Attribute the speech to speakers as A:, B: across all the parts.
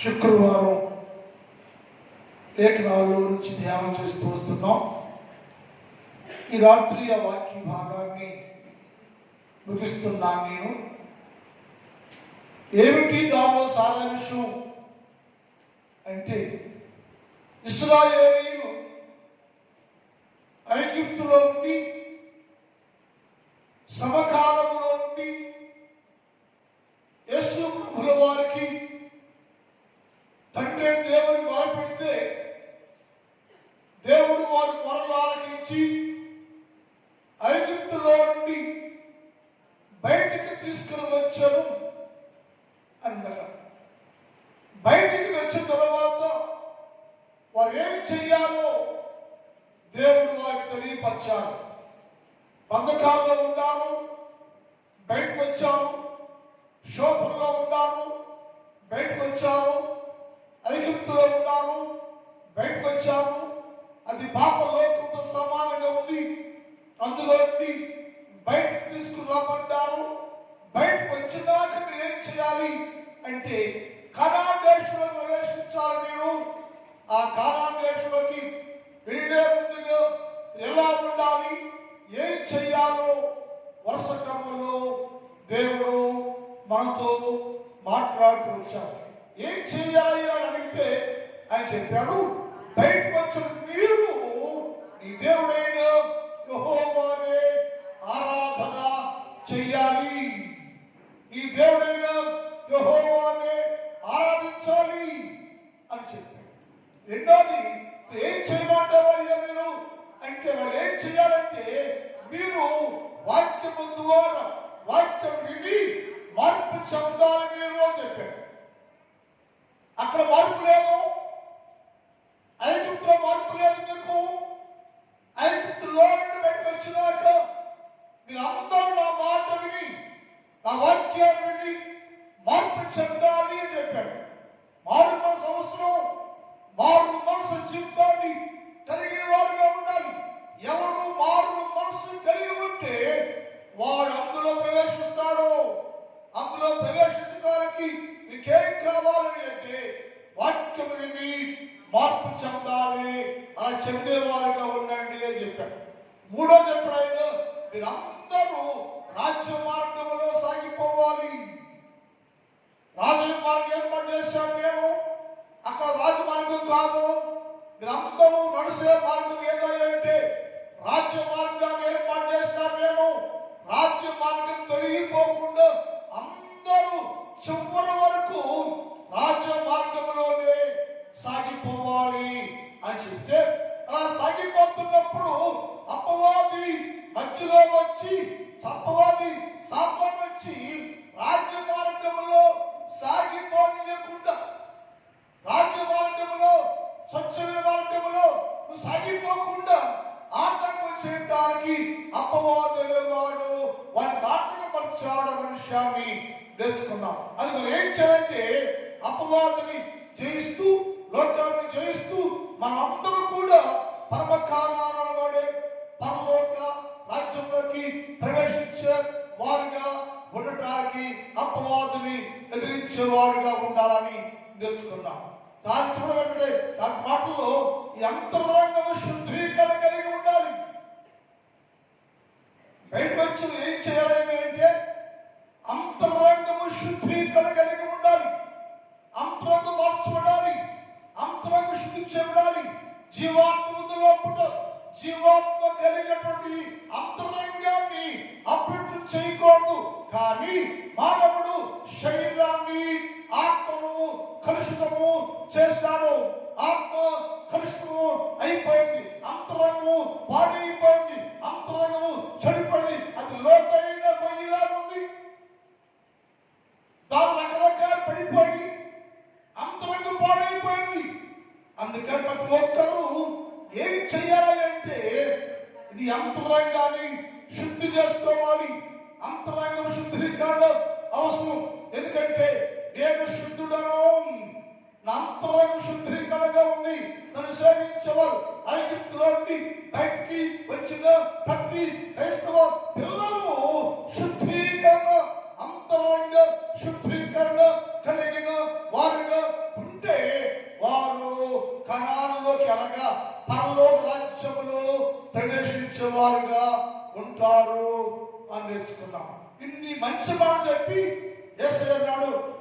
A: శుక్రవారం లేఖనాల్లో నుంచి ధ్యానం చేస్తూ వస్తున్నాం. ఈ రాత్రి ఆ వాక్య భాగాన్ని ముగిస్తున్నాను. నేను ఏమిటి దానిలో సారాంశం అంటే, ఇశ్రాయేలీయులు ఐగుప్తులో నుండి సమకాలంలో నుండి యేసు ప్రభుల వారికి తండ్రి దేవుడు మొరపెడితే దేవుడు వారి మొరలు ఆలకించి ఐగుప్తులో నుండి బయటికి తీసుకుని వచ్చాను అన్నారు. బయటికి వచ్చిన తర్వాత వారు ఏం చెయ్యాలో దేవుడు వారికి తెలియపరిచారు. బంధకాల్లో ఉన్నారు, బయటకు వచ్చారు. శోధనలో ఉన్నారు, బయటకు వచ్చారు. ఐగుప్తులో ఉన్నారు, బయటకు వచ్చారు. అది పాప లోకంతో సమానంగా ఉంది. అందులో నుండి బయటకు తీసుకుని రాబడ్డారు. బయటకు వచ్చినాక మీరు ఏం చేయాలి అంటే, కనాన్ దేశంలో ప్రవేశించాలి. మీరు ఆ కనాన్ దేశంలోకి వెళ్ళే ముందుగా ఎలా ఉండాలి, ఏం చెయ్యాలో వరుస క్రమంలో దేవుడు మనతో మాట్లాడుతూ వచ్చాడు. ఏం చెయ్యాలి అని అడిగితే ఆయన చెప్పాడు, బయటకు వచ్చిన మీరు నీ దేవుడైన యెహోవానే ఆరాధన చెయ్యాలి. నీ దేవుడైన యెహోవానే ఆరాధించాలి అని చెప్పాడు. రెండోది, ఏం చేయమంటావయ్యా మీరు అంటే, వాళ్ళు ఏం చేయాలంటే, మీరు వాక్యము ద్వారా వాక్యం విని మార్పు చెందాలి మీరు అని చెప్పాడు. అక్కడ మార్పు లేదు, ఐగుప్తులో మార్పు లేదు. మీకు ఐగుప్తులో నుండి బయటకు వచ్చినాక మీరు అందరూ నా మాట విని నా వాక్యాన్ని విని మార్పు చెందాలి అని చెప్పాడు. మారు మనసు అవసరం. మారు మనసు జీవితాన్ని కలిగిన వారుగా ఉండాలి. ఎవరు మారు మనసు కలిగి ఉంటే వాడు అందులో ప్రవేశిస్తాడు. అందులో ప్రవేశించడానికి మీకేం కావాలని అంటే, వాక్యం విని మార్పు చెందాలి. అలా చెందేవారుగా ఉండండి అని చెప్పాడు. మూడో చెప్పాడు, మీరందరూ రాజ్య మార్గంలో సాగిపోవాలి. రాజమార్గం ఏర్పాటు చేశాను నేను. అక్కడ రాజమార్గం కాదు, మీరందరూ నడిసే మార్గం ఏదో అంటే రాజ్య మార్గాన్ని ఏర్పాటు చేస్తాను నేను. రాజ్య మార్గం తొలగిపోకుండా అందరూ చివరి వరకు రాజ్య మార్గంలోనే సాగిపోవాలి అని చెప్తే, అలా సాగిపోతున్నప్పుడు అపవాది మధ్యలో వచ్చి సాతాను వచ్చి రాజ్య మార్గంలో సాగిపోనియకుండా, రాజ్య మార్గంలో స్వచ్ఛమైన మార్గంలో నువ్వు సాగిపోకుండా ఆటంకం చేయడానికి అపవాది అనేవాడు వారికి ఆటంకపరిచాడు అనే విషయాన్ని నేర్చుకున్నాం. అది మనం ఏం చేయాలంటే, అపవాదిని జయిస్తూ లోకాన్ని జయిస్తూ మనం అందరూ కూడా పరమకారణాలవాడే పరలోక రాజ్యంలోకి ప్రవేశించే వారుగా ఉండటానికి అపవాదిని ఎదిరించేవాడుగా ఉండాలని నేర్చుకున్నాం. దాని చూడాలంటే దాని మాటల్లో ఈ అంతరంగము శుద్ధీకరణ కలిగి ఉండాలి. బయటకు వచ్చి ఏం చేయాలి అంటే, అంతరంగము శుద్ధీకరణ కలిగి ఉండాలి. అంతరంగం మార్చబడాలి. అంతరంగ శుద్ధి చేయబడాలి. జీవాత్మ కలిగినటువంటి అంతరంగాన్ని అభివృద్ధి చేయకూడదు. కానీ మానవుడు శరీరాన్ని ఆత్మను కలుషితము చేస్తాడు. ఆత్మ కలుషితము అయిపోయింది, అంతరంగము పాడైపోయింది, అంతరంగము చెడిపోయింది. అది లోతైన పొయ్యిలా ఉంది. దాని రకరకాలు పడిపోయి అంతరంగం పాడైపోయింది. అందుకని ప్రతి ఒక్కరూ ఏం చెయ్యాలి అంటే, నీ అంతరంగాన్ని శుద్ధి చేసుకోవాలి. అంతరంగం శుద్ధీకరణ అవసరం. ఎందుకంటే నేను శుద్ధుడను, నా అంతరంగం శుద్ధీకరణగా ఉంది. నన్ను సేవించేవారు ఐగుప్తులో నుండి బయటికి వచ్చిన ప్రతి క్రైస్తవ పిల్లలు శుద్ధీకరణ, అంతరంగ శుద్ధీకరణ కలిగిన వారుగా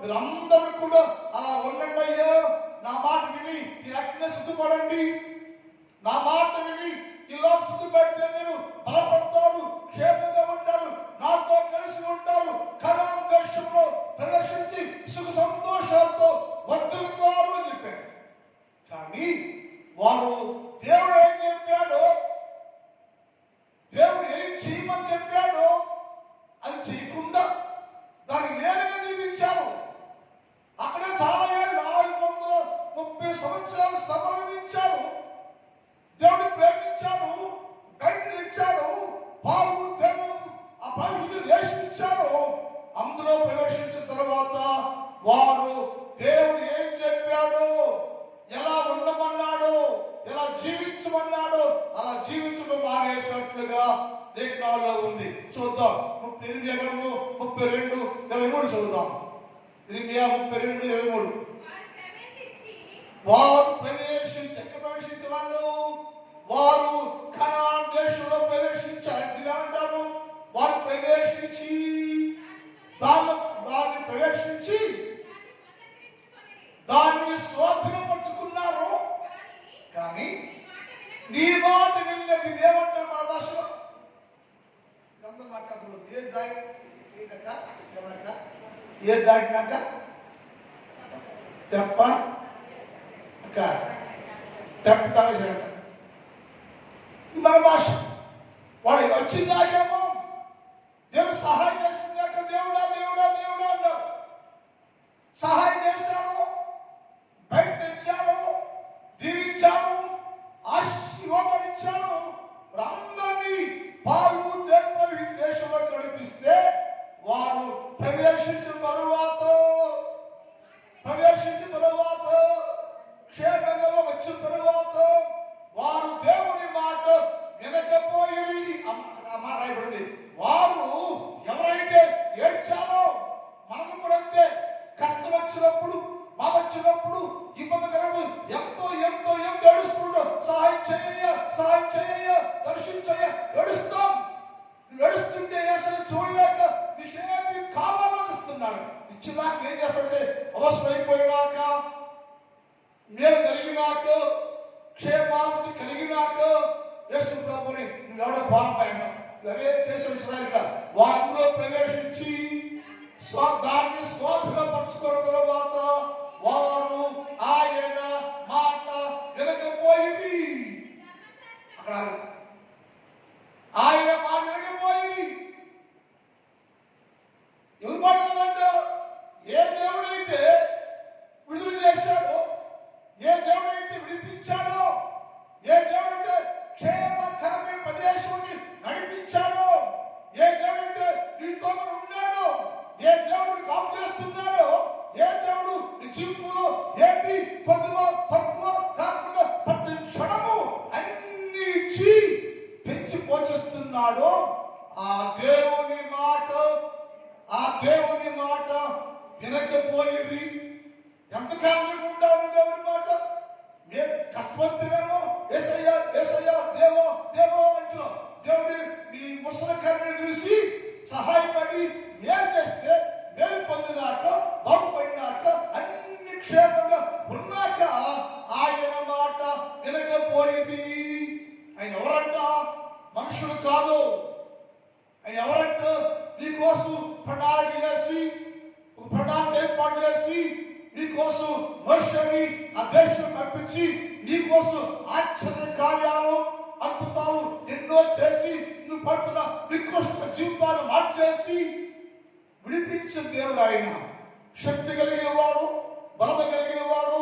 A: మీరందరూ కూడా అలా ఉండండి అయ్యా. నా మాట విని ఈ రకంగా సిద్ధపడండి. నా మాట విని ఇలా సిద్ధపడితే మీరు బలపడతారు, క్షేమంగా ఉంటారు, నాతో కలిసి ఉంటారు, కనాను దేశంలో ప్రదర్శించి సుఖ సంతోషాలతో వర్ధిల్లుతారు అని చెప్పాడు. కానీ వారు దేవుడు ఏం చెప్పాడో, దేవుడు ఏం చేయమని చెప్పాడో అది చేయకుండా దాన్ని నేరుగా జీవించారు. అక్కడే చాలా ఏళ్ళు 430 సంవత్సరాలు సంభవించారు. దేవుడు ప్రేమించాడు, బయటలు ఇచ్చాడు, పాలు తేను ఆ ప్రవేశించిన దేశం ఇచ్చాడు. అందులో ప్రవేశించిన తర్వాత వారు దేవుడు ఏం చెప్పాడో, ఎలా ఉండమన్నాడో, ఎలా జీవించమన్నాడో అలా జీవించడం మానేసినట్లుగా లేఖనాల్లో ఉంది. చూద్దాం. 32:23 చదువుదాం. 32:23. వారు ప్రవేశించి ఎక్కడ ప్రవేశించే వాళ్ళు? వారు కనాను దేశంలో ప్రవేశించారు. ఏమంటారు? వారు ప్రవేశించి దాన్ని ప్రవేశించి దాన్ని స్వాధీనపరుచుకున్నారు. కానీ నీ మాట వెళ్ళినది ఏమంటారు మన భాషలో? ఏ దాటినాక తెప్ప తెప్ప మన భాష. వాళ్ళు వచ్చిందాకేమో దేవుడు సహాయం చేసిందాక దేవుడా దేవుడా దేవుడా అన్నారు. సహాయం చేశారు, బయట తెచ్చారు, దీవించారు, ఆశీర్వాదించారు. అందరినీ పాలు తేనె దేశంలో నడిపిస్తే వారు ప్రవేశించిన తరువాత క్షేమంగా వచ్చిన తరువాత వారు దేవుని మాట వినకపోయి మాట రాయబడింది. వారు ఎవరైతే ఏడ్చారో, మనము కూడా అంతే. కష్టం వచ్చినప్పుడు, బాధ వచ్చినప్పుడు, ఇబ్బంది కలిగినప్పుడు ఎంతో ఎంతో ఎంతో ఏడుస్తుంటాం. సహాయం చేయ దర్శించయ్య ఏడుస్తాం. ఏడుస్తుంటే అసలు చూడలేక నీకేమి కావాలో ఇస్తున్నాడు. ఇచ్చినాక ఏం చేస్తాడంటే అవసరం అయిపోయినాక, మేలు కలిగినాక, క్షేమాభివృద్ధి కలిగినాక యేసు ప్రభుని నువ్వు ఎవడో పాల్పడినా అవే చేసిన వారిలో ప్రవేశించి దాన్ని స్వాధీనపరచుకున్న తర్వాత వారు ఆయన మాట వినకపోయింది. అక్కడ ఆయన మాట వినకపోయింది. ఎవరు మాట వినదంట? ఏ దేవుడైతే విడుదల చేశాడో, ఏ దేవుడైతే విడిపించాడో, ఏ దేవుడైతే క్షేమకరమైన ప్రదేశాన్ని నడిపించాడో, ఏ దేవుడైతే నీతో ఉన్నాడో, ఏ దేవుడు కాపు చేస్తున్నాడో, ఏ దేవుడు నీ జీవితంలో ఏది కొద్దిగా తక్కువ కాకుండా ప్రతి క్షణము అన్ని ఇచ్చి పెంచి పోషిస్తున్నాడో ఆ దేవుని మాట వినకపోయేది. ఎంతకాలం ఉంటావు దేవుని మాట? నేను కష్టపడుతున్నాను, ఏసయ్యా ఏసయ్యా దేవో దేవో అంటున్నావు. దేవుడు నీ ముసలి కర్రని చూసి సహాయపడి మేలు చేస్తే, మేలు పొందినాక, బాగుపడినాక, అన్ని క్షేమంగా ఉన్నాక ఆయన మాట వినకపోయింది. ఆయన ఎవరంట? మనుషుడు కాదు. ఆయన ఎవరంట? నీకోసం ప్రణాళిక చేసి, ప్రణాళిక ఏర్పాటు చేసి, నీకోసం మనుషుని ఆ దేశం పంపించి, నీకోసం ఆశ్చర్య కార్యాలు, అద్భుతాలు ఎన్నో చేసి, నువ్వు పడుతున్న నికృష్ట జీవితాలు మార్చేసి విడిపించిన దేవుడు ఆయన. శక్తి కలిగిన వాడు, బలమ కలిగిన వాడు,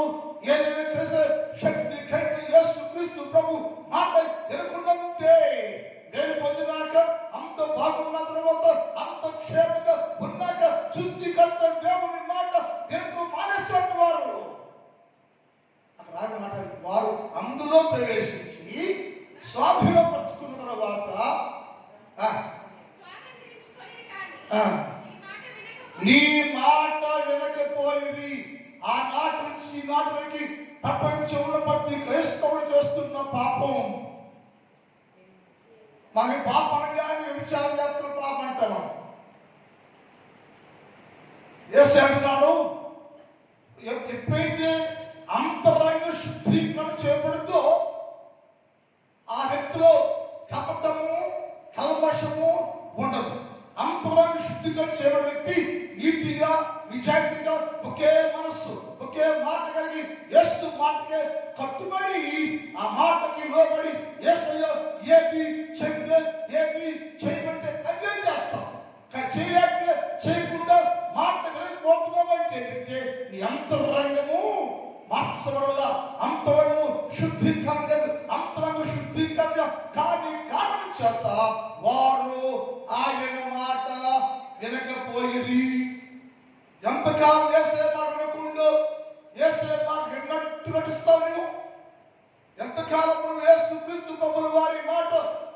A: ఏదైనా చేసే శక్తి కలిగిన యేసు క్రీస్తు ప్రభు మాట వినకుండా ఉంటే, నేను పొందినాక అంత బాగున్న తర్వాత, అంత క్షేమంగా ఉన్నాక, సృష్టికర్త దేవుని మాట వినటం మానేసినట్టు వారు అక్కడ రాని మాట. వారు అందులో ప్రవేశించి స్వాధీనపరుచుకున్న తర్వాత నీ మాట వినకపోయింది. ఆ నాటి నుంచి ఈ నాటి వరకు ప్రపంచంలో ప్రతి క్రైస్తవుడు చేస్తున్న పాపం. మనకి పాపం అనగానే వ్యభిచారం చేస్తున్న పాపం అంటాం. యేసు అంటున్నాడు, ఎప్పుడైతే అంతరంగ శుద్ధీకరణ చేయబడుతుందో ఆ వ్యక్తిలో కపటము కల్మషము ఉండదు. అంతరంగ శుద్ధీకరణ చేయబడిన వ్యక్తి నీతిగా నిజాయితీగా ఒకే మనస్సు ఒకే మాట కలిగి యేసు మాటకే కట్టుబడి ఆ మాటకి లోబడి యేసయ్య ఏది చెప్తే ఏది చేయమంటే అదే చేస్తాం. చేయకుండా మాట కలిగిపోతున్నామంటే నీ అంతరంగము మార్చబడదా, అంతరంగము శుద్ధీకరణ అంతరంగ శుద్ధీకరణ కాని కారణం చేత వారు ఆయన మాట వినకపోయిరి. ఎంతకాలం యేసయ్య మాట వినకుండా యేసయ్య మాట విన్నట్టు నటిస్తావు నువ్వు? ఎంతకాలం నువ్వు యేసుక్రీస్తు ప్రభువుల వారి మాట,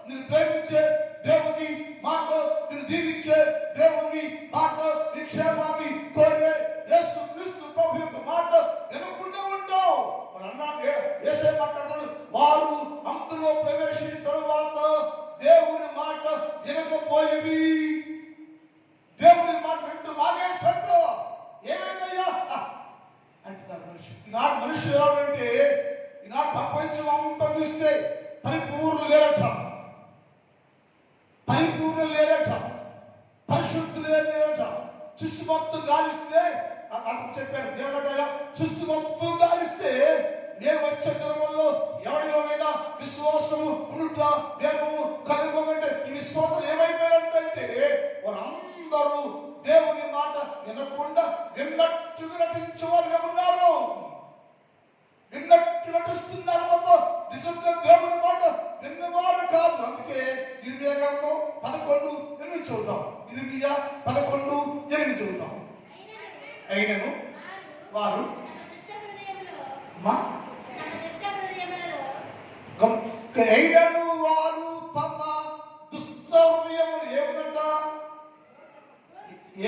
A: నేను ప్రేమించే దేవుని మాట, నేను దీవించే దేవుని మాట, నీ క్షేమాన్ని కోరే యేసుక్రీస్తు ప్రభు యొక్క మాట వినకుండా ఉంటావు. మరి అన్నాడు యేసయ్య మాట్లాడాడు, వారు అందులో ప్రవేశించిన తరువాత దేవుని మాట వినకపోయిరి. దేవుని మాట వింటూ మానేసంట. ఏమైందయ్యా అంటున్నారు మనిషి. ఈనాడు మనుషులు ఎవరంటే ఈనాడు ప్రపంచం అంతా చూస్తే పరిపూర్ణ లేరట, పరిపూర్ణ లేరట, పరిశుద్ధులే లేరట. చూసి మొత్తం గాలిస్తే అతను చెప్పారు దేవుడు, చూసి మొత్తం గాలిస్తే నేను వచ్చే దినముల్లో ఎవరిలోనైనా విశ్వాసము ఉండుట దేవుడు కనుగొనంటే ఈ విశ్వాసం ఏమైపోయారంటే వారందరూ దేవుని మాట వినకుండా విన్నట్టుగా నటించేవారుగా ఉన్నారు. విన్నట్టు నటిస్తున్నారు తప్ప నిజంగా దేవుని మాట విన్నవారు కాదు. అందుకే ఇర్మియా గ్రంథం 11:8 చదువుదాం. ఇర్మియా 11:8 చదువుదాం. అయినను వారు అయినను వారు తమ దుష్ట హృదయములు ఏముందంట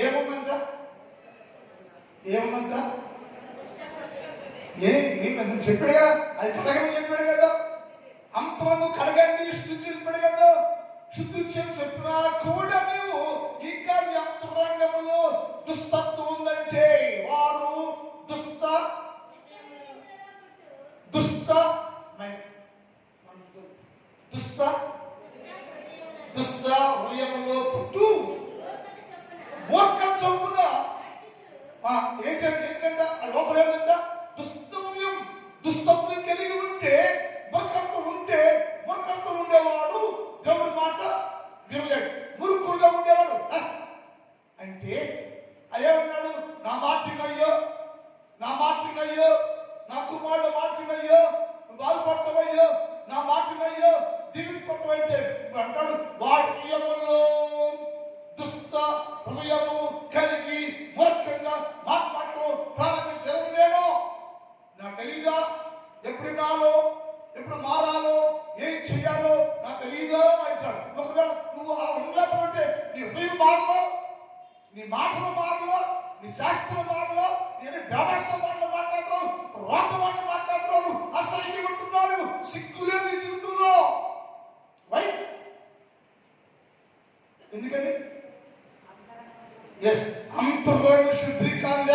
A: ఏమంట చెప్పాడు కదా, అది కడగమని చెప్పాడు కదా, అంతరంగు కడగండి శుద్ధి చెప్పాడు కదా. శుద్ధి చెప్పినా కూడా నీవు ఇంకా నీ అంతరంగంలో దుస్తత్వం ఉందంటే వారు దుష్ట హృదయంలో పుట్టు మూర్ఖం చొప్పున ఏంటంటే లోపల ఏంటంట దుష్ట హృదయం, దుష్టత్వం కలిగి ఉంటే మూర్ఖత్వం ఉండేవాడు దేవుడి మాట వినలేడు. మూర్ఖుడుగా ఉండేవాడు అంటే అయ్యే ఉన్నాడు, నా మాట వినయ్యో, నా కుమారుడు మాట వినయ్యో, బాధపడతావయ్యో, నా మాట వినయ్యో, దీవించబడతావంటే అంటాడు వాడి హృదయములో దుష్ట హృదయము కలిగి మూర్ఖంగా మాట్లాడటం ప్రారంభించడం నేను నాకు తెలియదా? ఎప్పుడు వినాలో, ఎప్పుడు మారాలో, ఏం చెయ్యాలో నాకు తెలియదా అంటాడు. ఒకవేళ నువ్వు అలా ఉండలేకపోతే నీ హృదయం మారలో, నీ మాటలు మారలో, నీ శాస్త్రం మారలో, నేను వ్యవస్థ మాటలు మాట్లాడతారు, రోత మాటలు మాట్లాడుతున్నారు, అసహ్యం ఉంటున్నారు, సిగ్గులేని జీవితంలో. వై ఎందుకని? ఎస్, అంతరంగ శుద్ధీకరణ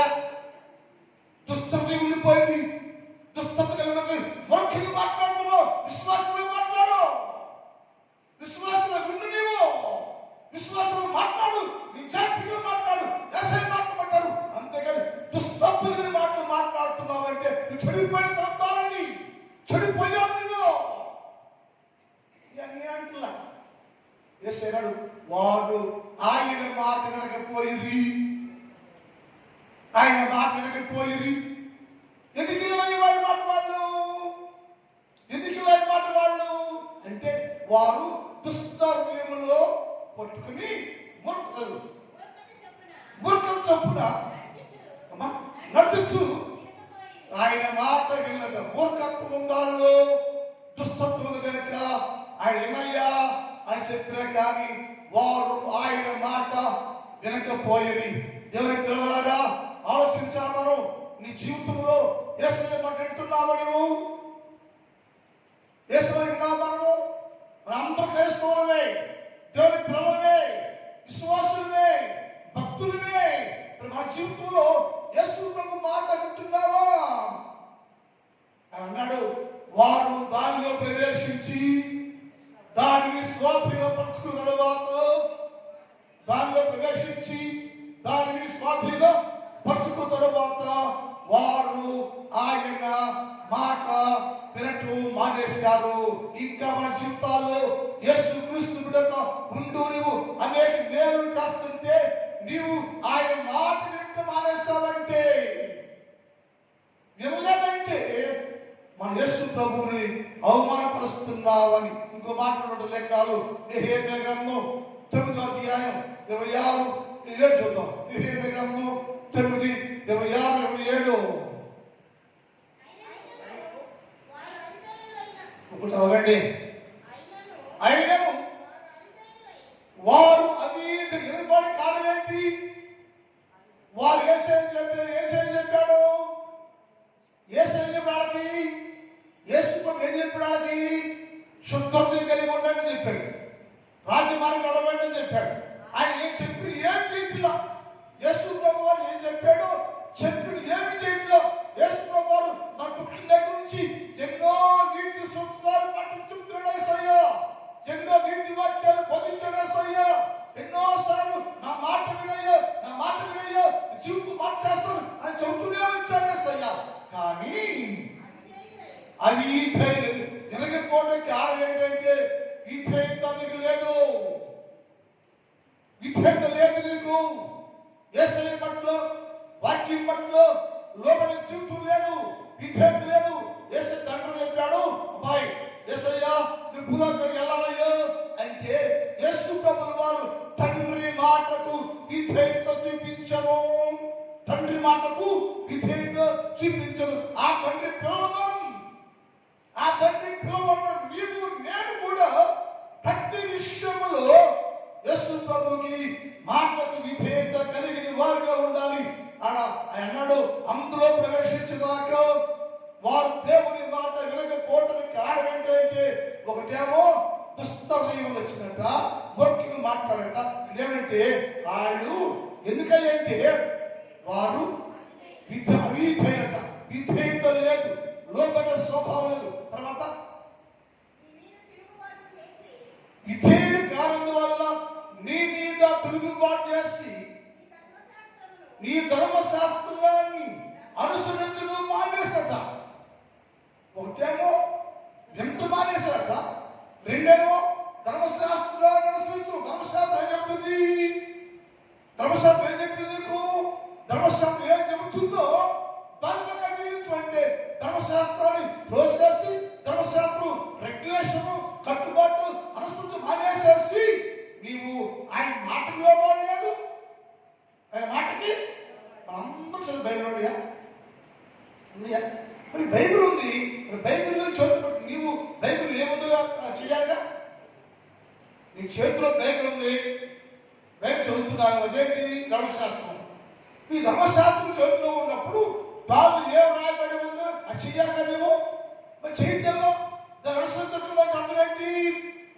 A: దుష్టత ఉండిపోయింది. దుష్టత కలిగినది మోక్షంగా మాట్లాడుతున్నావు, విశ్వాసంగా మాట్లాడు, విశ్వాసంగా ఉండు, నీవు విశ్వాసంగా మాట్లాడు, నిజాయితీగా మాట్లాడు, దశగా మాట్లాడు. అంతేకాని దుష్టతుని మాటలు మాట్లాడుతున్నావంటే నువ్వు చెడిపోయిన సంతానాన్ని, చెడిపోయావు నువ్వు. అంటున్నా ఏసాడు వారు ఆయన మాట వినకపోయిరి. ఎందుకు వారి మాట వాళ్ళు అంటే వారు దుష్ట హృదయములో పట్టుకుని మూర్ఖం చొప్పున నడుచు ఆయన మాట వినక మూర్ఖత్వం ఉందాల్లో దుష్టత్వం కనుక ఆయన ఏమయ్యా అని చెప్పినా కానీ వారు ఆయన మాట వినకపోయేది. దేవుని పిల్లలారా ఆలోచించాలి. మనం నీ జీవితంలో యేసయ్య మాట వింటున్నావు, నువ్వు యేసయ్య విన్నావు. మనం అందరూ క్రైస్తవులమే, దేవుని పిల్లలమే, విశ్వాసులమే, భక్తులమే. మన జీవితంలో యేసు ప్రభు మాట వింటున్నావా అని అన్నాడు. వారు దానిలో ప్రవేశించి దానిని స్వాధీనపరుచుకున్న తర్వాత వారు ఆయన మాట వినటం మానేశారు. ఇంకా మన జీవితాల్లో యేసు క్రీస్తు బిడ్డగా ఉండు. నువ్వు అనేక మేలు చేస్తుంటే నీవు ఆయన మాట వినటం మానేశావంటే, వినలేదంటే మన యేసు ప్రభువుని అవమానపరుస్తున్నావని. ఇంకో మాట్లాడటం లేఖనాలు నెహెమ్యా గ్రంథం 9వ అధ్యాయం 26-27 చూద్దాం. నెహెమ్యా గ్రంథం 9:26-27 చదవండి. అయినను వారు ఎదురుబడి కారణమేంటి? వారు ఏం చెప్పాడు? వాళ్ళకి యేసు ఏం చెప్పాడు? వాళ్ళకి శుద్ధం కలిగి ఉండండి చెప్పాడు. రాజ్యమార్గం నడవండి చెప్పాడు. ఆయన ఏం చెప్పి ఏం చేతిలో యేసు ప్రభు వారు ఏం చెప్పాడో చెప్పిడు ఏమి చేయట్లో యేసు ప్రభు వారు మన పుట్టిన దగ్గర నుంచి ఎన్నో నీతి సూత్రాలు పట్టించుతున్నాడేసయ్యా, ఎన్నో నీతి వాక్యాలు బోధించడేసయ్యా, ఎన్నోసార్లు నా మాట వినయ్యా జీవితం మార్చేస్తాను అని చెబుతూనే వచ్చాడేసయ్యా. కానీ అవి నిలగిపోవడానికి కారణం ఏంటంటే విధేయత నీకు లేదు. విధేయత లేదు నీకు. యేసయ్య పట్ల వాక్యం పట్ల లోబడి జీవితం లేదు, విధేయత లేదు. యేసయ్య తండ్రి చెప్పాడు, అబ్బాయి యేసయ్య నువ్వు భూలోకానికి వెళ్ళాలయ్యా అంటే యేసు ప్రభువు వారు తండ్రి మాటకు విధేయత చూపించను. తండ్రి మాటకు విధేయత చూపించను. ఆ తండ్రి పిల్లలు నీవు నేను కూడా ప్రతి విషయంలో యేసు ప్రభుకి మాటకు విధేయత కలిగిన వారుగా ఉండాలి అన్నాడు. అందులో ప్రవేశించినాక వారు దేవుని మాట వినకపోవడానికి కారణం ఏంటంటే, ఒకటేమో దుష్టమయం వచ్చినట్ట, మొరకిగా మాట్లాడట. ఏమంటే వాళ్ళు ఎందుకంటే వారు అవిధేయత, విధేయత లేదు, లోబడ స్వభావం లేదు. తర్వాత విధేయుడు కారణం వల్ల నీ మీద తిరుగుబాటు చేసి నీ ధర్మశాస్త్రాన్ని అనుసరించడం మానేసట. ఒకటేమో వింట మానేసట, రెండేమో ధర్మశాస్త్రాన్ని అనుసరించడం. ధర్మశాస్త్రం ఏం చెప్తుంది? ధర్మశాస్త్రం ఏం చెప్పింది నీకు? ధర్మశాస్త్రం ఏం చెబుతుందో ధర్మంగా జీవించమంటే ధర్మశాస్త్రాన్ని ప్రోసేసి ధర్మశాస్త్రం రెగ్యులేషన్ కట్టుబాటు అనుసరించి మానేసేసి నీవు ఆయన మాటకి లోబడలేదు. ఆయన మాటకి అందరూ చదువు బైబిల్ ఉన్నాయా? మరి బైబిల్ ఉంది. మరి బైబిల్లో చదువుకుంటు నీవు బైబిల్ ఏముందో చేయాలిగా. నీ చేతిలో బైబిల్ ఉంది, బైబిల్ చదువుతున్నాను. అదేంటి? ధర్మశాస్త్రం. ఈ ధర్మశాస్త్రం చేతిలో ఉన్నప్పుడు దాన్ని ఏం రాయబడి ఉందో అది చెయ్యాలిగా. నీవు మరి చేయటంలో దాన్ని అనుసరించడం అంటే అర్థం ఏంటి?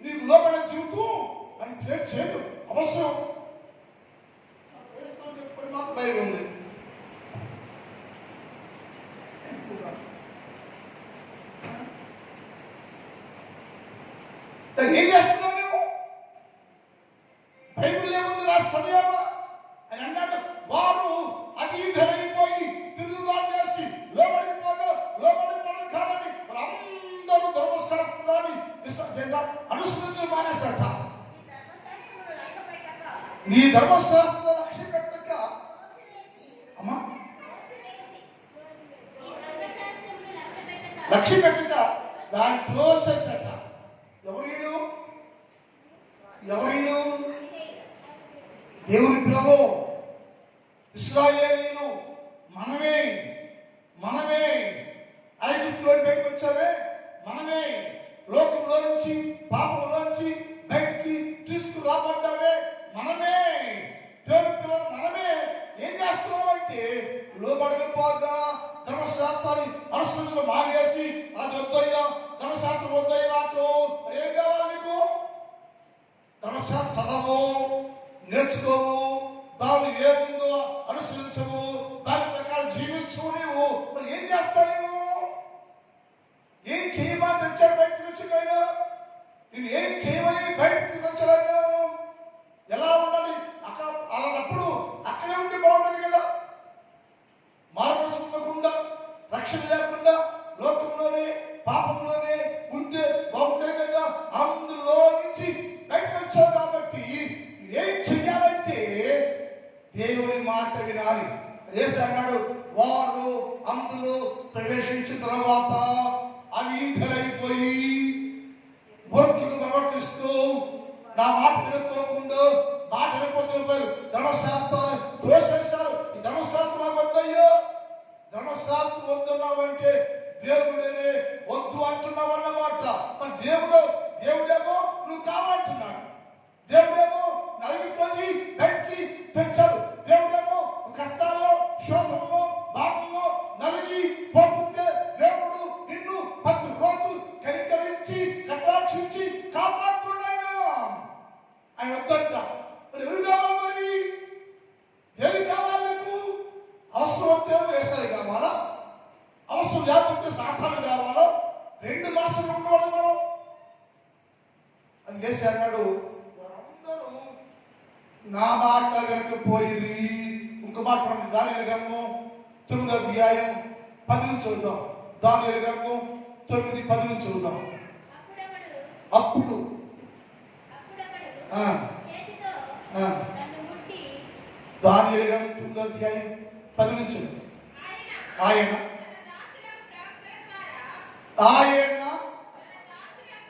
A: నీకు లోపల జీవితం అని ప్లేట్ చేయదు అవసరం. చెప్పండి, మాకు బైబిల్ ఉంది. దాన్ని ఏం చేస్తున్నావు నువ్వు? బైబిల్ ఏముంది రాసి చదివావా అని అన్నాడు. వారు అధీధరైపోయి తిరుగుబాటు చేసి లోబడిపోవడం కాదని అందరూ ధర్మశాస్త్రాన్ని అనుసరించడం మానేశారట. నీ ధర్మశాస్త్ర లక్ష్య పెట్టక అమ్మా లక్ష్య పెట్టక దాన్ని త్రోసేసట. ఎవరిను దేవుని పిల్లలు ఇశ్రాయేలీయులు మనమే ఐగుప్తులో బయటకు వచ్చావే, మనమే లోకంలో నుంచి పాపంలో నుంచి బయటికి తీసుకురాబడ్డావే, మనమే దేవుని పిల్లలు. మనమే ఏం చేస్తున్నామంటే లోబడకపోగా ధర్మశాస్త్రాన్ని అనుసరించడం మానేసి అది వద్దయ్యా, ధర్మశాస్త్రం వద్దయ్యా, నాకు ఏం కావాలి? నీకు ధర్మశాస్త్రం చదవు, నేర్చుకోవు, దాని ఏముందో అనుసరించవు, దాని ప్రకారం జీవించవు. నీవు మరి ఏం చేస్తావు? ఏం చేయమని తెచ్చాడు బయటకు వచ్చిన నేను ఏం చేయమని బయటకు వచ్చాడు? ఎలా ఉండాలి అక్కడ? అలాంటప్పుడు అక్కడే ఉంటే బాగుండదు కదా. మార్పు పొందకుండా, రక్షణ లేకుండా లోకంలోనే పాపంలోనే ఉంటే బాగుంటుంది కదా. అందులో నుంచి బయటకు వచ్చావు కాబట్టి ఏం చెయ్యాలంటే దేవుని మాట వినాలి. యేసు అన్నాడు, వారు అందులో ప్రవేశించిన తర్వాత అవీధులైపోయి మూర్ఖులు ప్రవర్తిస్తూ నా మాట వినుకోకుండా మాట వినిపోతున్నారు, ధర్మశాస్త్రాన్ని దోషేశారు. ఈ ధర్మశాస్త్రం వద్దయ్యో, ధర్మశాస్త్రం వద్దున్నావంటే దేవుడేనే వద్దు అంటున్నావు అన్నమాట. మరి దేవుడేమో నువ్వు కావాలంటున్నాడు. దేవుడేమో నలిగిపోయి బయటికి తెచ్చాడు. దేవుడేమో కష్టాల్లో, శోధంలో, బాధల్లో నలిగి పోతుంటే దేవుడు నిన్ను ప్రతి రోజు కనికరించి కటాక్షించి కాపాడుతున్నాడు. ఆయన వద్దంట. మరి ఎవరు కావాలి? మరి ఏమి కావాలి నీకు? అవసరం వస్తే వేసాయి కావాలా, అవసరం లేకపోతే సాధారణ కావాలా? రెండు మనసులు ఉండవడం మనం. అది చేసి అన్నాడు, వారందరూ నా మాట వినకపోయిరి. ఇంకో మాట మనకి దానియేలు గ్రంథం 9వ అధ్యాయం 10 నుంచి చదువుదాం. దానియేలు గ్రంథం 9:10 నుంచి చదువుదాం. అప్పుడు దానియేలు గ్రంథం 9వ అధ్యాయం 10 నుంచి ఆయన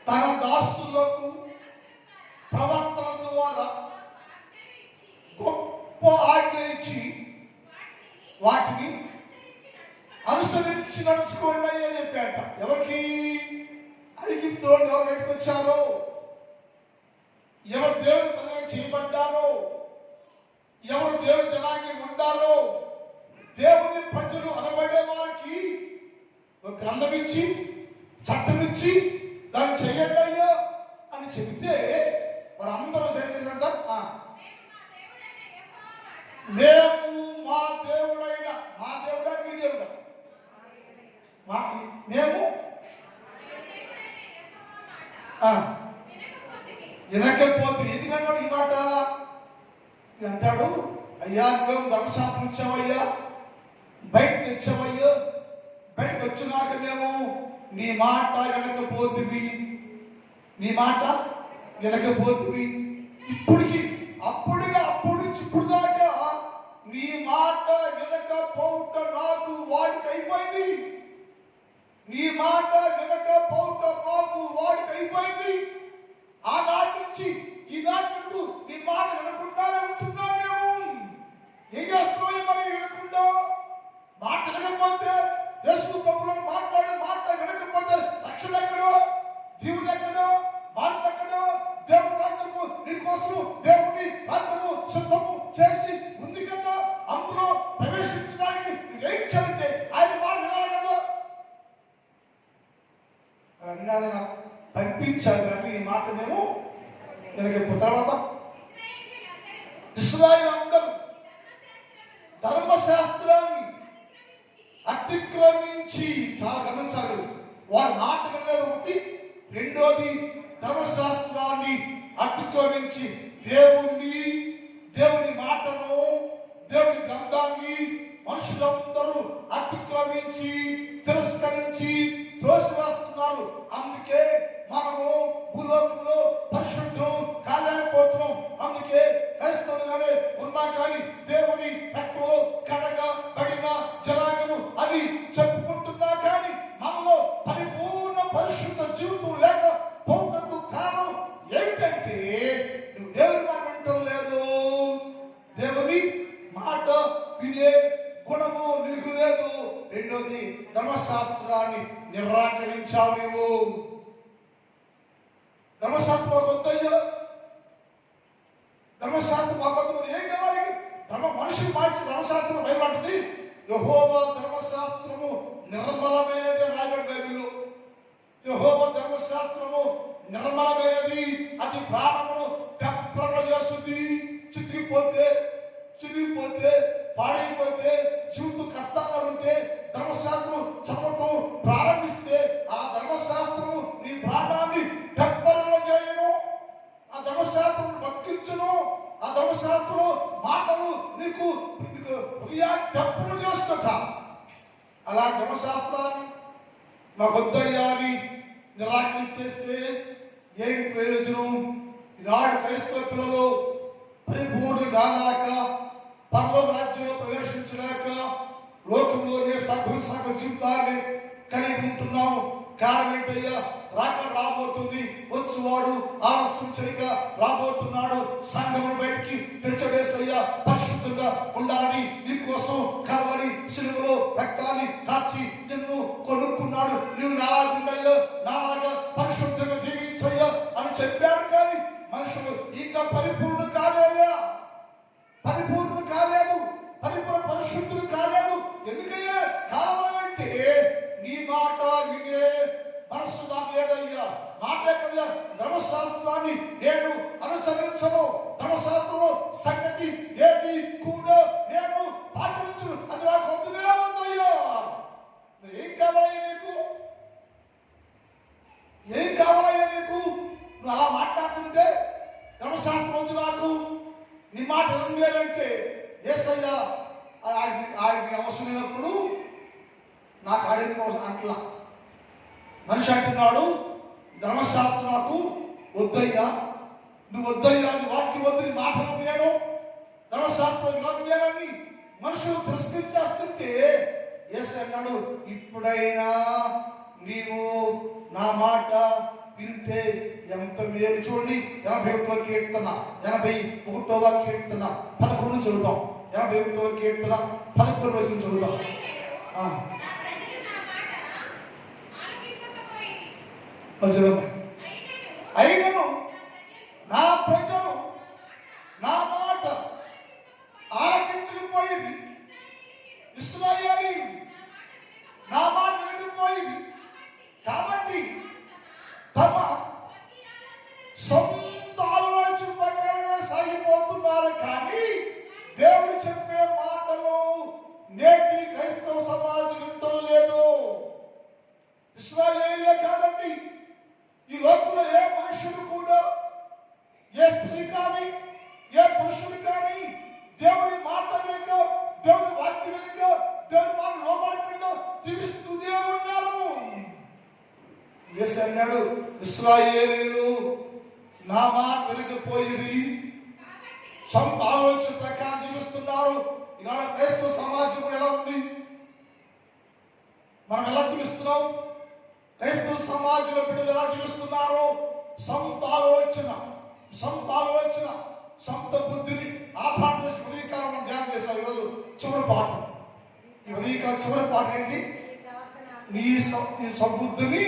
A: తన దాసులకు ప్రవర్తన ద్వారా గొప్ప ఆజ్ఞ ఇచ్చి వాటిని అనుసరించి నడుచుకోండి అని చెప్పాట. ఎవరికి? ఐగుప్తులో ఎవరు బయటకు వచ్చారో, ఎవరు దేవుని ప్రజలు చేయబడ్డారో, ఎవరు దేవుని జనాంగం ఉండారో, దేవుని ప్రజలు అనబడే వారికి ఒక గ్రంథం ఇచ్చి, చట్టం ఇచ్చి దాన్ని చేయండి అయ్యా అని చెబితే వారందరూ చేసేసంట, మేము మా దేవుడైన, మా దేవుడా మీ దేవుడా, మేము వినకపోతే ఎందుకన్నాడు ఈ మాట? అంటాడు, అయ్యా నువ్వు ధర్మశాస్త్రం ఇచ్చావయ్యా, బయటకు తెచ్చావయ్యా, బయటకు వచ్చినాక మేము నీ మాట వినకపోతివి, నీ మాట వినకపోతివి. ఇప్పటికి అప్పటి నుంచి ఇప్పుడు దాకా నీ మాట వినకపోవుట నాకు వాడికి అయిపోయింది. నీ మాట వినకపోవుట మాకు వాడికి అయిపోయింది. ఆనాటి నుంచి ఈనాటి వరకు నీ మాట వినకుండానే ఉంటున్నాం మేము. ఏం చేస్తున్నావు మరి? వినకుండా మాట వినకపోతే, యేసు ప్రభువును మాట్లాడే మాట వినకపోతే రక్షణ ఎక్కడో, జీవుడు ఎక్కడో, మాట ఎక్కడో? దేవుని రాజ్యము నీకోసం దేవుని రాజ్యము సిద్ధము చేసి ఉంది కదా. అందులో ప్రవేశించడానికి ఏం చేయాలంటే ఆయన మాట వినాలి కదా. అన్నాడు, పంపించారు కానీ ఈ మాట మేము వినకపోతే. తర్వాత ఇశ్రాయేలు అందరూ ధర్మశాస్త్రాన్ని అతిక్రమించి, చాలా గమనించాలి, వారి మాట వినలేదు ఒకటి. రెండోది, ధర్మశాస్త్రాన్ని అతిక్రమించి దేవుని మాటను, దేవుని గ్రంథాన్ని మనుషులందరూ అతిక్రమించి తిరస్కరించి త్రోసివేస్తున్నారు. అందుకే మనము భూలోకంలో పరిశుద్ధం కాలేకపోతున్నాం. అందుకే క్రైస్తవులుగానే ఉన్నా కానీ దేవుని రక్తంలో కడగబడిన జనాంగము అని చెప్పుకుంటున్నా కానీ మనలో పరిపూర్ణ పరిశుద్ధ జీవితం లేకపోవటకు కారణం ఏమిటంటే నువ్వు దేవుని మాట వినటం లేదు. దేవుని మాట వినే గుణము నీకు లేదు. రెండోది, ధర్మశాస్త్రాన్ని నిరాకరించావు నీవు. ధర్మశాస్త్రం వద్దయ్యో, ధర్మశాస్త్రం వద్ద ఏం కావాలి? మనుషులు మార్చి ధర్మశాస్త్రం భయపడుతుంది. యెహోవా ధర్మశాస్త్రము నిర్మలమైనది రాయబడి బైబిల్లో. యెహోవా ధర్మశాస్త్రము నిర్మలమైనది, అది ప్రాణమును తెప్పరణ చేస్తుంది. చితికిపోతే ధర్మశాస్త్రాన్ని మాకు వద్దయ్యా అని నిరాకరించేస్తే ఏం ప్రయోజనం? ఈనాడు క్రైస్తవ పిల్లలు పరిపూర్ణ కాలేక, పరలోక రాజ్యంలో ప్రవేశించలేక, లోకంలోనే సగం జీవితాన్ని కలిగి ఉంటున్నాము. కారణం ఏంటయ్యా? రాబోతుంది, వచ్చువాడు ఆలస్యం చేయక రాబోతున్నాడు. సంఘమును బయటికి తెచ్చడేసయ్యా, పరిశుద్ధంగా ఉండాలని నీకోసం కలవరి సిలువలో రక్తాన్ని కార్చి నిన్ను కొనుక్కున్నాడు. నువ్వు నాలాగుండయ్యా, నాలాగా పరిశుద్ధంగా జీవించయ్యా అని చెప్పాడు. కానీ మనుషులు ఇంకా పరిపూర్ణ కాలేదా? పరిపూర్ణ కాలేదు, పరిశుద్ధులు కాలేదు. ఎందుకయ్యా కావాలంటే నీ మాట వినే మనస్సు నాకు లేదయ్యా. మాట కదా, ధర్మశాస్త్రాన్ని నేను అనుసరించను, ధర్మశాస్త్రంలో సంగతి ఏది కూడా నేను పాటించను, అది నాకు వద్దునే ఉందయ్యా. ఏం కావాలయ్యా నీకు? ఏం కావాలయ్యా నీకు? నువ్వు అలా మాట్లాడుతుంటే ధర్మశాస్త్రం వద్దు నాకు, నీ మాట వినలేదంటే యేసయ్యా ఆయనకి అవసరం లేనప్పుడు నాకు ఆడికి అవసరం అంటలా. మనిషి అంటున్నాడు, ధర్మశాస్త్రం నాకు వద్దయ్యా, నువ్వు వద్దయ్యా, నీ వాక్యం వద్దు, నీ మాట నేను ధర్మశాస్త్రం వినలేనని మనుషులు ప్రశ్నించేస్తుంటే యేసు అన్నాడు, ఇప్పుడైనా నీవు నా మాట వింటే ఎంత మేలు. చూడండి, 81వ కీర్తన 11 చదువుతాం. 81వ కీర్తన 11 చదువుతాం. అయినను నా ప్రజలు నా మాట ఆలకించకపోయింది, ఇశ్రాయేలీయులు నా మాట వినకపోయింది. కాబట్టి తమ సొంత ఆలోచన ప్రకారమే సాగిపోతున్నారు. కానీ దేవుడు చెప్పే మాటలు నేటి క్రైస్తవ సమాజం వింటం లేదు. ఇశ్రాయేలీయులే కాదండి, ఈ లోకంలో ఏ మనుషుడు కూడా, ఏ స్త్రీ కానీ, ఏ పురుషుడు కానీ దేవుని మాట వెనుక, దేవుని వాక్యం వెనుక, దేవుని మాట లోపడకుండా జీవిస్తూనే ఉన్నారు. యేసు అన్నాడు, ఇశ్రాయేలీయులు నా మాట వెనకపోయి సొంత ఆలోచన ప్రకారం జీవిస్తున్నారు. ఈనాడు క్రైస్తవ సమాజం ఎలా ఉంది? మనం ఎలా జీవిస్తున్నాం? క్రైస్తవ సమాజంలో బిడ్డలు ఎలా జీవిస్తున్నారో సొంత ఆలోచన, సొంత బుద్ధిని ఆధారం చేసి ఉదయకాలం మనం ధ్యానం చేస్తాం. ఈరోజు చివరి పాఠం, ఈ ఉదయకాలం చివరి పాఠం ఏంటి? నీ సబుద్ధిని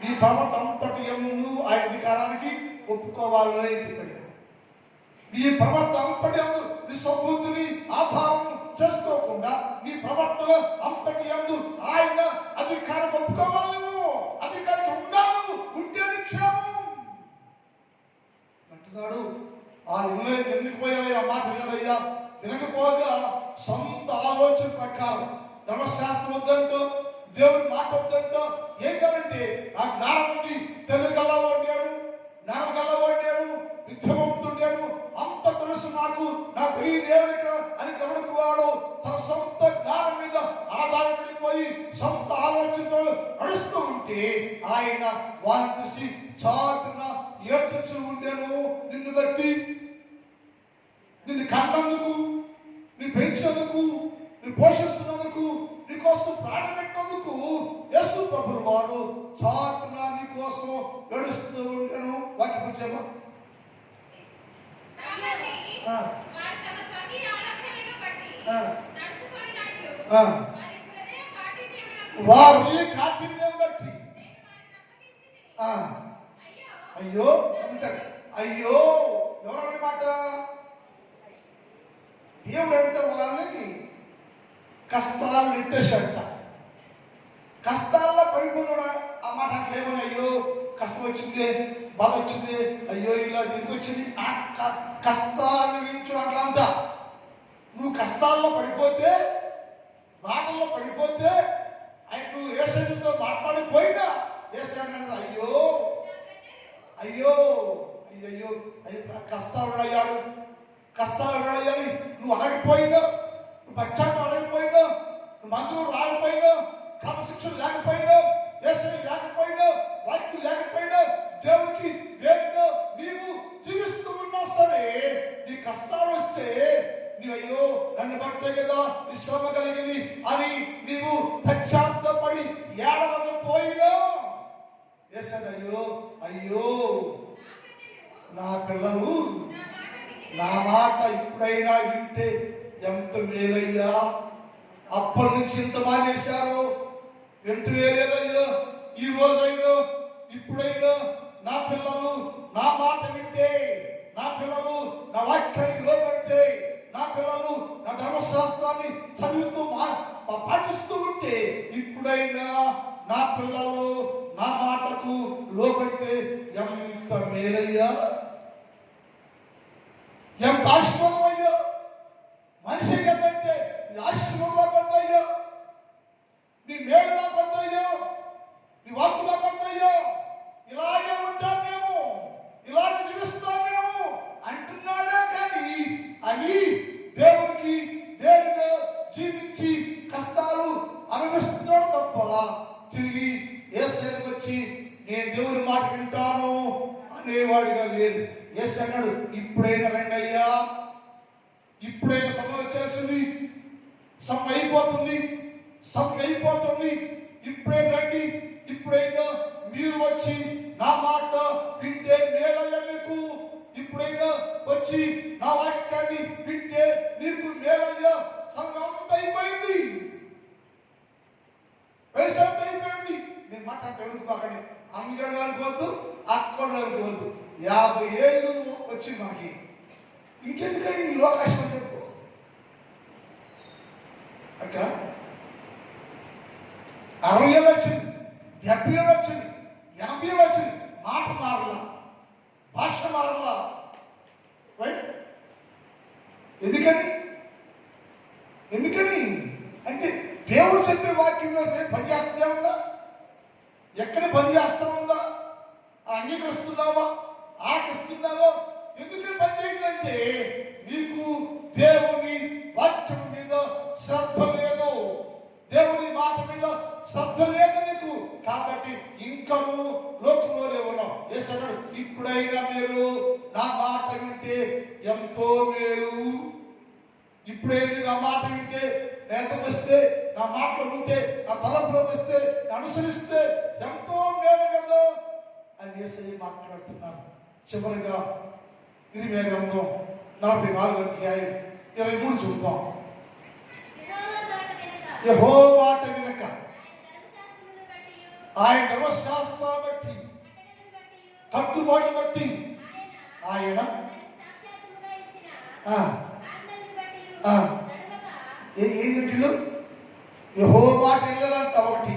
A: నీ ప్రవర్తన అంతటి ఎందు ఆయన అధికారానికి ఒప్పుకోవాలి అని చెప్పాడు. నీ ప్రవర్తన అంతటి ఎందు నీ సబుద్ధిని ఆధారం చేసుకోకుండా నీ ప్రవర్తన అంతటి ఎందు ఆయన అధికారం ఒప్పుకోవాలి. అధికారికి ఉండాలి, ఉంటే క్షేమం అంటున్నాడు. ఎన్నికపోయావయ్యా మాట వినవయ్యా, వినకపోగా సొంత ఆలోచన ప్రకారం ధర్మశాస్త్రం వద్దంటూ, దేవుని మాట వద్దంటూ, ఏం కావాలంటే ఆ జ్ఞానం ఉంది, తెలుగలవాడాను, జ్ఞానం గలవాడాను, విద్యవంతుడాను, అంత తెలుసు నాకు తెలియదు దేవునిక అని గమనికు వాడు తన సొంత జ్ఞానం మీద ఆధారపడిపోయి సొంత ఆలోచనతో నడుస్తూ ఉంటే ఆయన వారిని చూసి చాటున ఏడ్చు ఉండేను. నిన్ను బట్టి, నిన్ను కన్నందుకు, నీ పెంచేందుకు, నీ పోషిస్తున్నందుకు, నీకోసం ప్రాణం పెట్టినందుకు యేసు ప్రభువు వారు చాటున నీ కోసం నడుస్తూ ఉండేను. వాక్యం వచ్చేమో వారి కాఠిన్యం బట్టి అయ్యో అయ్యో ఎవరని మాట? దేవుడు అంటే వాళ్ళని కష్టాలు నెట్టేసంట. కష్టాల్లో పడిపోయిన ఆ మాట అంటే ఏమని, అయ్యో కష్టం వచ్చింది, బాధ వచ్చింది, అయ్యో ఇలా ఎందుకు వచ్చింది, కష్టాలు వించు అట్లంట. నువ్వు కష్టాల్లో పడిపోతే, బాధల్లో పడిపోతే, నువ్వు యేసయ్యతో మాట్లాడిపోయినా యేసయ్య అయ్యో అయ్యో అయ్యో కష్టాలు అయ్యాడు, కష్టాలు అయ్యాని నువ్వు అడగిపోయినా, నువ్వు పచ్చాట అడగిపోయినా, నువ్వు మందులు రాకపోయినా, క్రమశిక్షణ లేకపోయినా, యేసయ్య లేకపోయినా, వాక్యం లేకపోయినా, దేవునికి వేరుగా నీవు జీవిస్తూ ఉన్నా సరే, నీ కష్టాలు వస్తే నీవు అయ్యో నన్ను బట్టే కదా ఈ శ్రమ కలిగింది అని నీవు పశ్చాత్తపడి ఏడవకపోయినా, యేసయ్య అయ్యో అయ్యో నా పిల్లలు నా మాట ఇప్పుడైనా వింటే ఎంత మేలయ్యా, అప్పటి నుంచి ఇంత మానేశారు, ఎంత వేరేదయ్యా, ఈ రోజైనా ఇప్పుడైనా నా పిల్లలు నా మాట వింటే, నా పిల్లలు నా వాక్యాన్ని లోబడితే, నా పిల్లలు నా ధర్మశాస్త్రాన్ని చదువుతూ పాటిస్తూ ఉంటే, ఇప్పుడైనా నా పిల్లలు నా మాటకు లోబడితే ఎంత మేలయ్యా, ఎంత ఆశీర్వాదం అయ్యా. మనిషి ఏంటంటే నీ ఆశీర్వాదం నాకు వద్దయ్యా, నీ మేలు నాకు వద్దయ్యా, నీ వాక్కు నాకు వద్దయ్యా, ఇలాగే ఉంటాం మేము, ఇలాగే జీవిస్తాం మేము అంటున్నాడే కానీ అవి దేవునికి వేరుగా జీవించి కష్టాలు అనుభవిస్తున్నాడు తప్ప తిరిగి యేసయ్యకు వచ్చి నేను దేవుని మాట వింటాను అనేవాడిగా లేదు. యేసయ్య అన్నాడు, ఇప్పుడైనా రండి అయ్యా, ఇప్పుడైనా సమయం వచ్చేసింది, సమయం అయిపోతుంది, సమయం అయిపోతుంది, ఇప్పుడే రండి, ఇప్పుడైనా మీరు వచ్చి నా మాట వింటే మేలయ్య మీకు, ఇప్పుడైనా వచ్చి నా వాక్యాన్ని వింటే నీకు మేలయ్య. సమయం అయిపోయింది, వ్యవసాయం అయిపోయింది. నేను మాట్లాడితే ఎవరికి బాకండి, అమ్మగడ అనుకోవద్దు, అక్కడ అనుకోవద్దు. 50 ఏళ్ళు వచ్చి మనకి ఇంకెందుకని ఈ లోకాశం అని చెప్పు అక్క. 60 ఏళ్ళు వచ్చింది, 70 ఏళ్ళు వచ్చింది, 80 ఏళ్ళు వచ్చింది, మాట మారలా, భాష మారలా. ఎందుకని ఎందుకని అంటే దేవుడు చెప్పే వాక్యంలో పని చేస్తుందా ఉందా, ఎక్కడ పని చేస్తా ఉందా, అంగీకరిస్తున్నావా, ఆకరిస్తున్నావా? ఎందుకని పని చేయాలంటే నీకు దేవుని వాక్యం మీద శ్రద్ధ లేదు, దేవుని మాట మీద శ్రద్ధ లేదు నీకు. కాబట్టి ఇంకా నువ్వు లోకంలోనే ఉన్నావు. యేసయ్య ఇప్పుడైనా మీరు నా మాట వింటే ఎంతో మేలు, ఇప్పుడైనా నా మాట వింటే, నేతకు వస్తే, నా మాటలు ఉంటే, నా తలంపులోకి వస్తే, అనుసరిస్తే ఎంతో మేలు కదా అని యేసయ్య మాట్లాడుతున్నారు. చివరిగా ఇరిమియా గ్రంథం 44వ అధ్యాయం 23 చూద్దాం. యెహోవా మాట వినక ఆయన ధర్మశాస్త్రాన్ని బట్టి కట్టుబాటు బట్టి ఆయన ఏంటంటే యెహోవా మాట వినాలంట ఒకటి,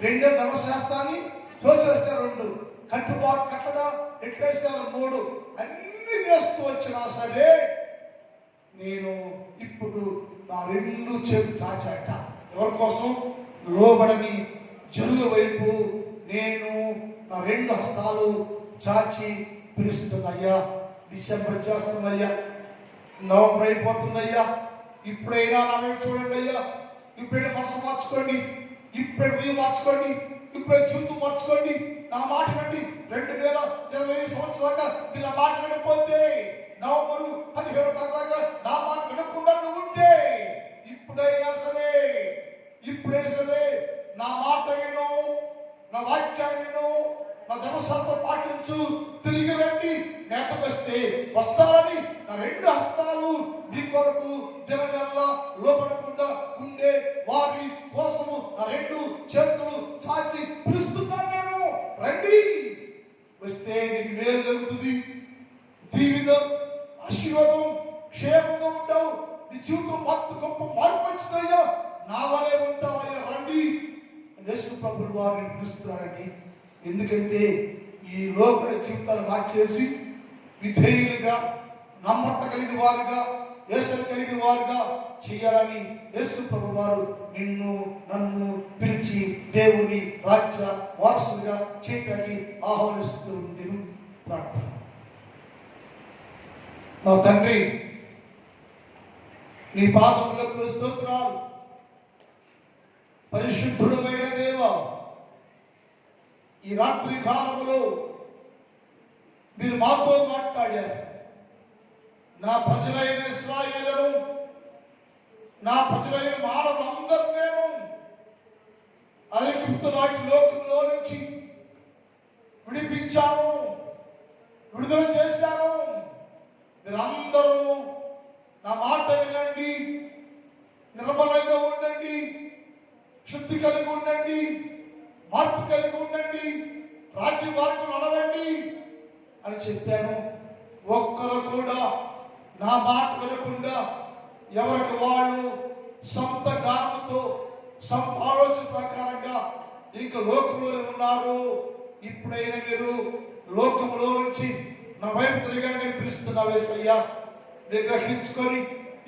A: రెండో ధర్మశాస్త్రాన్ని తోసేస్తారు, 2 కట్టుబాటు కట్టడా ఎట్లేస్తారు, 3 అన్ని చేస్తూ వచ్చినా సరే నేను ఇప్పుడు నా 2 చేతులు చాచాట ఎవరి కోసం, లోబడని జనుల వైపు నేను నా 2 హస్తాలు చాచి పిలుస్తున్నాయ్యా. డిసెంబర్ చేస్తుందయ్యా, నవంబర్ అయిపోతుందయ్యా, ఇప్పుడైనా నా వైపు చూడండి అయ్యా, ఇప్పుడైనా మనసు మార్చుకోండి, ఇప్పుడే మీరు మార్చుకోండి, ఇప్పుడే జీవితం మార్చుకోండి, నా మాట వినండి. 2025 సంవత్సరాలుగా మీరు నా మాట వినకపోతే, నవంబరు 15వ తారీఖు నా మాట వినకుండా నువ్వు ఉంటే, ఇప్పుడైనా సరే నా మాట విను, నా వాక్యాన్ని విను, నా ధర్మశాస్త్రం పాటించు, తిరిగి రండి. నేతకొస్తే వస్తారని నా 2 హస్తాలు మీ కొరకు దినగల్లా లోపడకుండా ఉండే వారి కోసము నా 2 చేతులు చాచి పిలుస్తున్నాను నేను. రండి, వస్తే నీకు మేలు జరుగుతుంది, దీవెన, ఆశీర్వాదం, క్షేమంగా ఉంటావు, నీ జీవితం మొత్తం గొప్ప మార్పు వచ్చిందయ్యా, నా వలే ఉంటావయ్యా, రండి. యేసు ప్రభువు వారిని పిలుస్తున్నారండి. ఎందుకంటే ఈ లోకల జీవితాలు మార్చేసి విధేయులుగా, నమ్రత కలిగిన వారుగా, యేసుని కలిగిన వారుగా చేయాలని యేసు ప్రభువు వారు నిన్ను నన్ను పిలిచి దేవుని రాజ్య వారసులుగా చేయడానికి ఆహ్వానిస్తూ నేను ప్రార్థన. నా తండ్రి, నీ పాదములకు స్తోత్రాలు. పరిశుద్ధుడైన దేవ, ఈ రాత్రి కాలంలో మీరు మాతో మాట్లాడారు. నా ప్రజలైన ఇశ్రాయేలును, నా ప్రజలైన మానవులందరూ నేను ఐగుప్తు నాటి లోకంలో నుంచి విడిపించాను, విడుదల చేశాను. మీరందరూ నా మాట వినండి, నిర్మలంగా ఉండండి, శుద్ధి కలిగి ఉండండి, మార్పు కలిగి ఉండండి, రాజ్య మార్గం నడవండి అని చెప్పాను. ఒక్కరు కూడా నా మాట వినకుండా ఎవరికి వాళ్ళు సొంత జ్ఞానంతో సొంత ఆలోచన ప్రకారంగా ఇంకా లోకంలో ఉన్నారు. ఇప్పుడైనా మీరు లోకంలో నుంచి నా వైపు తిరిగండి పిలుస్తున్నావు యేసయ్యా. మీరు గ్రహించుకొని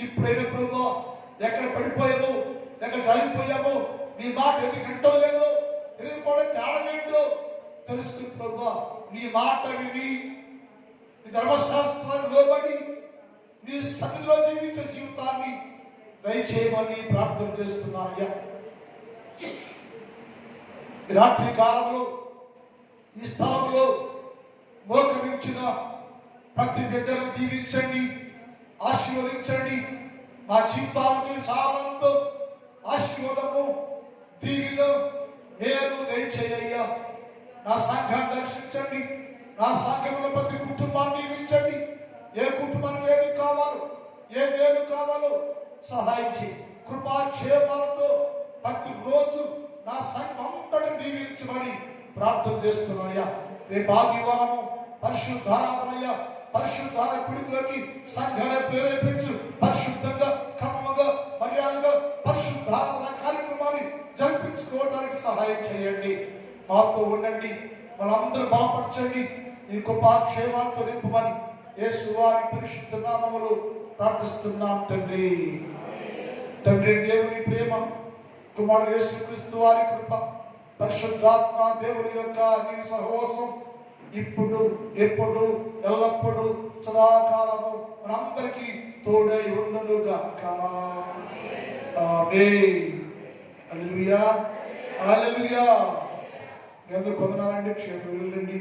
A: ఇప్పుడైనా ప్రభు ఎక్కడ పడిపోయామో, ఎక్కడ చనిపోయామో, నీ మాట ఎందుకు వింటలేదు, తిరిగిపోవడం కారణం ఏంటో తెలుసుకుని ప్రభు నీ మాట విని, నీ ధర్మశాస్త్రాన్ని లోబడి నీ సన్నిధిలో జీవించే జీవితాన్ని దయచేయమని ప్రార్థన చేస్తున్నానయ్యా. ఈ రాత్రి కాలంలో ఈ స్థలంలో మోకరించిన ప్రతి బిడ్డను దీవించండి, ఆశీర్వదించండి. మా జీవితాలకి సారంతో ఆశీర్వాదము, దీవిన నేను దయచేయ్యా. నా సంఘాన్ని దర్శించండి, నా సంఘంలో ప్రతి కుటుంబాన్ని దీవించండి. ఏ కుటుంబానికి ఏది కావాలో, ఏ మేలు కావాలో సహాయం చేయి. కృపాక్షేమాలతో ప్రతిరోజు నా సంఘం అంతటిని దీవించమని ప్రార్థన చేస్తున్నానయ్యా. రేపు ఆదివారము పరిశుద్ధారాధనయ్యా. పరిశుద్ధాల కుడిలోకి సంఘాన్ని ప్రేరేపించు, పరిశుద్ధంగా క్రమంగా మర్యాదగా పరిశుద్ధారాధన కార్యక్రమాన్ని జరిపించుకోవడానికి సహాయం చేయండి. మాతో ఉండండి, మనందరూ బలపరచండి. ఈ కృపాక్షేమాలతో నింపమని యేసు వారి పరిశుద్ధ నామములో ప్రార్థిస్తున్నాం తండ్రి. తండ్రి దేవుని ప్రేమ, కుమారుడు యేసుక్రీస్తు వారి కృప, పరిశుద్ధాత్మ దేవుని యొక్క అగ్ని సహవాసం ఇప్పుడు ఎప్పుడు ఎల్లప్పుడూ సదాకాలము మనందరికీ తోడై ఉండునుగాక. ఆమేన్. హల్లెలూయా, హల్లెలూయా. మీ అందరూ కొందనాలండి, క్షేమం వెళ్ళండి.